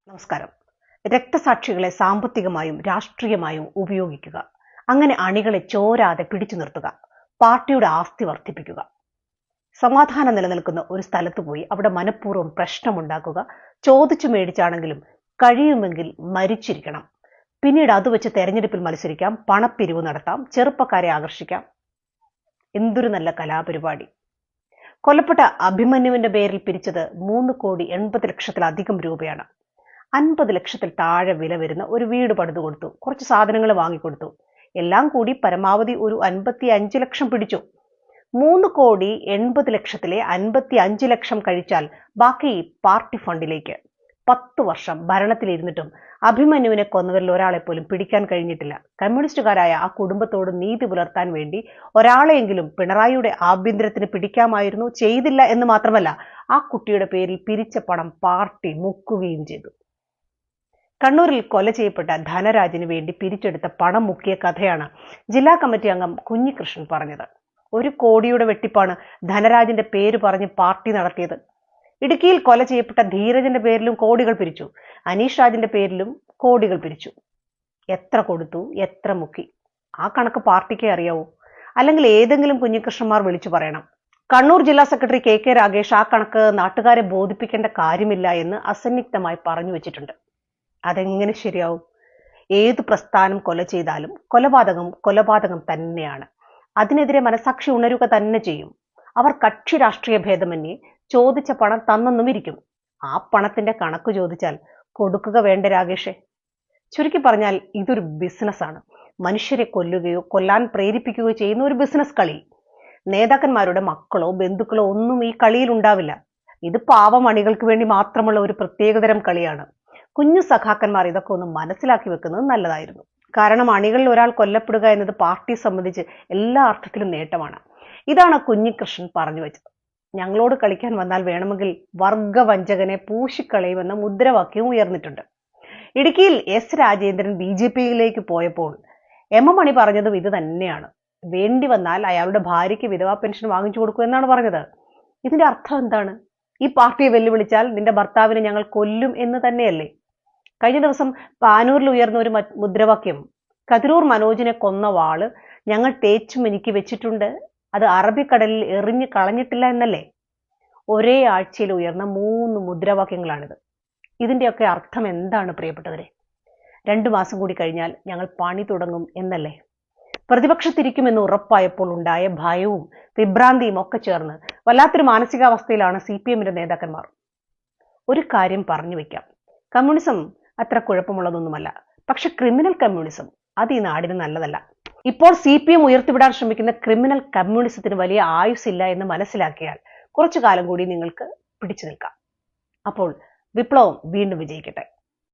നമസ്കാരം. രക്തസാക്ഷികളെ സാമ്പത്തികമായും രാഷ്ട്രീയമായും ഉപയോഗിക്കുക, അങ്ങനെ അണികളെ ചോരാതെ പിടിച്ചു നിർത്തുക, പാർട്ടിയുടെ ആസ്തി വർദ്ധിപ്പിക്കുക, സമാധാനം നിലനിൽക്കുന്ന ഒരു സ്ഥലത്ത് പോയി അവിടെ മനഃപൂർവ്വം പ്രശ്നമുണ്ടാക്കുക, ചോദിച്ചു മേടിച്ചാണെങ്കിലും കഴിയുമെങ്കിൽ മരിച്ചിരിക്കണം, പിന്നീട് അത് വെച്ച് തെരഞ്ഞെടുപ്പിൽ മത്സരിക്കാം, പണപ്പിരിവ് നടത്താം, ചെറുപ്പക്കാരെ ആകർഷിക്കാം. എന്തൊരു നല്ല കലാപരിപാടി! കൊല്ലപ്പെട്ട അഭിമന്യുവിന്റെ പേരിൽ പിരിച്ചത് 3,80,00,000-ലധികം രൂപയാണ്. 50 ലക്ഷത്തിൽ താഴെ വില വരുന്ന ഒരു വീട് പണിതു കൊടുത്തു, കുറച്ച് സാധനങ്ങൾ വാങ്ങിക്കൊടുത്തു. എല്ലാം കൂടി പരമാവധി ഒരു 55 ലക്ഷം പിടിച്ചു. 3,80,00,000-ലെ 55 ലക്ഷം കഴിച്ചാൽ ബാക്കി പാർട്ടി ഫണ്ടിലേക്ക്. 10 വർഷം ഭരണത്തിലിരുന്നിട്ടും അഭിമന്യുവിനെ കൊന്നവരിൽ ഒരാളെ പോലും പിടിക്കാൻ കഴിഞ്ഞിട്ടില്ല. കമ്മ്യൂണിസ്റ്റുകാരായ ആ കുടുംബത്തോട് നീതി പുലർത്താൻ വേണ്ടി ഒരാളെയെങ്കിലും പിണറായിയുടെ ആഭ്യന്തരത്തിന് പിടിക്കാമായിരുന്നു. ചെയ്തില്ല എന്ന് മാത്രമല്ല, ആ കുട്ടിയുടെ പേരിൽ പിരിച്ച പണം പാർട്ടി മുക്കുകയും ചെയ്തു. കണ്ണൂരിൽ കൊല ചെയ്യപ്പെട്ട ധനരാജിന് വേണ്ടി പിരിച്ചെടുത്ത പണം മുക്കിയ കഥയാണ് ജില്ലാ കമ്മിറ്റി അംഗം കുഞ്ഞികൃഷ്ണൻ പറഞ്ഞത്. 1 കോടിയുടെ വെട്ടിപ്പാണ് ധനരാജിന്റെ പേര് പറഞ്ഞ് പാർട്ടി നടത്തിയത്. ഇടുക്കിയിൽ കൊല ചെയ്യപ്പെട്ട ധീരജന്റെ പേരിലും കോടികൾ പിരിച്ചു. അനീഷ് രാജിന്റെ പേരിലും കോടികൾ പിരിച്ചു. എത്ര കൊടുത്തു, എത്ര മുക്കി? ആ കണക്ക് പാർട്ടിക്കേ അറിയാവൂ. അല്ലെങ്കിൽ ഏതെങ്കിലും കുഞ്ഞികൃഷ്ണന്മാർ വിളിച്ചു പറയണം. കണ്ണൂർ ജില്ലാ സെക്രട്ടറി കെ രാഗേഷ് ആ കണക്ക് നാട്ടുകാരെ ബോധിപ്പിക്കേണ്ട കാര്യമില്ല എന്ന് അസന്നിഗ്ധമായി പറഞ്ഞു വെച്ചിട്ടുണ്ട്. അതെങ്ങനെ ശരിയാവും? ഏതു പ്രസ്ഥാനം കൊല ചെയ്താലും കൊലപാതകം തന്നെയാണ്. അതിനെതിരെ മനസാക്ഷി ഉണരുക തന്നെ ചെയ്യും. അവർ കക്ഷി രാഷ്ട്രീയ ഭേദമന്യേ ചോദിച്ച പണം തന്നെന്നുമിരിക്കും. ആ പണത്തിന്റെ കണക്ക് ചോദിച്ചാൽ കൊടുക്കുക വേണ്ട രാഗേഷേ? ചുരുക്കി പറഞ്ഞാൽ ഇതൊരു ബിസിനസ്സാണ്. മനുഷ്യരെ കൊല്ലുകയോ കൊല്ലാൻ പ്രേരിപ്പിക്കുകയോ ചെയ്യുന്ന ഒരു ബിസിനസ് കളി. നേതാക്കന്മാരുടെ മക്കളോ ബന്ധുക്കളോ ഒന്നും ഈ കളിയിൽ ഉണ്ടാവില്ല. ഇത് പാവം അണികൾക്ക് വേണ്ടി മാത്രമുള്ള ഒരു പ്രത്യേകതരം കളിയാണ്. കുഞ്ഞു സഖാക്കന്മാർ ഇതൊക്കെ ഒന്ന് മനസ്സിലാക്കി വെക്കുന്നത് നല്ലതായിരുന്നു. കാരണം അണികളിൽ ഒരാൾ കൊല്ലപ്പെടുക എന്നത് പാർട്ടിയെ സംബന്ധിച്ച് എല്ലാ അർത്ഥത്തിലും നേട്ടമാണ്. ഇതാണ് കുഞ്ഞികൃഷ്ണൻ പറഞ്ഞു വെച്ചത്. ഞങ്ങളോട് കളിക്കാൻ വന്നാൽ വേണമെങ്കിൽ വർഗവഞ്ചകനെ പൂശിക്കളയുമെന്ന മുദ്രാവാക്യവും ഉയർന്നിട്ടുണ്ട്. ഇടുക്കിയിൽ എസ് രാജേന്ദ്രൻ BJP-യിലേക്ക് പോയപ്പോൾ മണി പറഞ്ഞതും ഇത് തന്നെയാണ്. വേണ്ടി വന്നാൽ അയാളുടെ ഭാര്യയ്ക്ക് വിധവാ പെൻഷൻ വാങ്ങിച്ചു കൊടുക്കൂ എന്നാണ് പറഞ്ഞത്. ഇതിന്റെ അർത്ഥം എന്താണ്? ഈ പാർട്ടിയെ വെല്ലുവിളിച്ചാൽ നിന്റെ ഭർത്താവിനെ ഞങ്ങൾ കൊല്ലും എന്ന് തന്നെയല്ലേ? കഴിഞ്ഞ ദിവസം പാനൂരിൽ ഉയർന്ന ഒരു മുദ്രാവാക്യം, കതിരൂർ മനോജിനെ കൊന്ന വാള് ഞങ്ങൾ തേച്ചും എനിക്ക് വെച്ചിട്ടുണ്ട്, അത് അറബിക്കടലിൽ എറിഞ്ഞു കളഞ്ഞിട്ടില്ല എന്നല്ലേ? ഒരേ ആഴ്ചയിൽ ഉയർന്ന 3 മുദ്രാവാക്യങ്ങളാണിത്. ഇതിന്റെയൊക്കെ അർത്ഥം എന്താണ് പ്രിയപ്പെട്ടവരെ? 2 മാസം കൂടി കഴിഞ്ഞാൽ ഞങ്ങൾ പണി തുടങ്ങും എന്നല്ലേ? പ്രതിപക്ഷത്തിരിക്കുമെന്ന് ഉറപ്പായപ്പോൾ ഉണ്ടായ ഭയവും വിഭ്രാന്തിയും ഒക്കെ ചേർന്ന് വല്ലാത്തൊരു മാനസികാവസ്ഥയിലാണ് CPM-ന്റെ നേതാക്കന്മാർ. ഒരു കാര്യം പറഞ്ഞു വെക്കാം, കമ്മ്യൂണിസം അത്ര കുഴപ്പമുള്ളതൊന്നുമല്ല. പക്ഷെ ക്രിമിനൽ കമ്മ്യൂണിസം അത് ഈ നാടിന് നല്ലതല്ല. ഇപ്പോൾ CPM ഉയർത്തിവിടാൻ ശ്രമിക്കുന്ന ക്രിമിനൽ കമ്മ്യൂണിസത്തിന് വലിയ ആയുസ്സില്ല എന്ന് മനസ്സിലാക്കിയാൽ കുറച്ചു കാലം കൂടി നിങ്ങൾക്ക് പിടിച്ചു നിൽക്കാം. അപ്പോൾ വിപ്ലവം വീണ്ടും വിജയിക്കട്ടെ.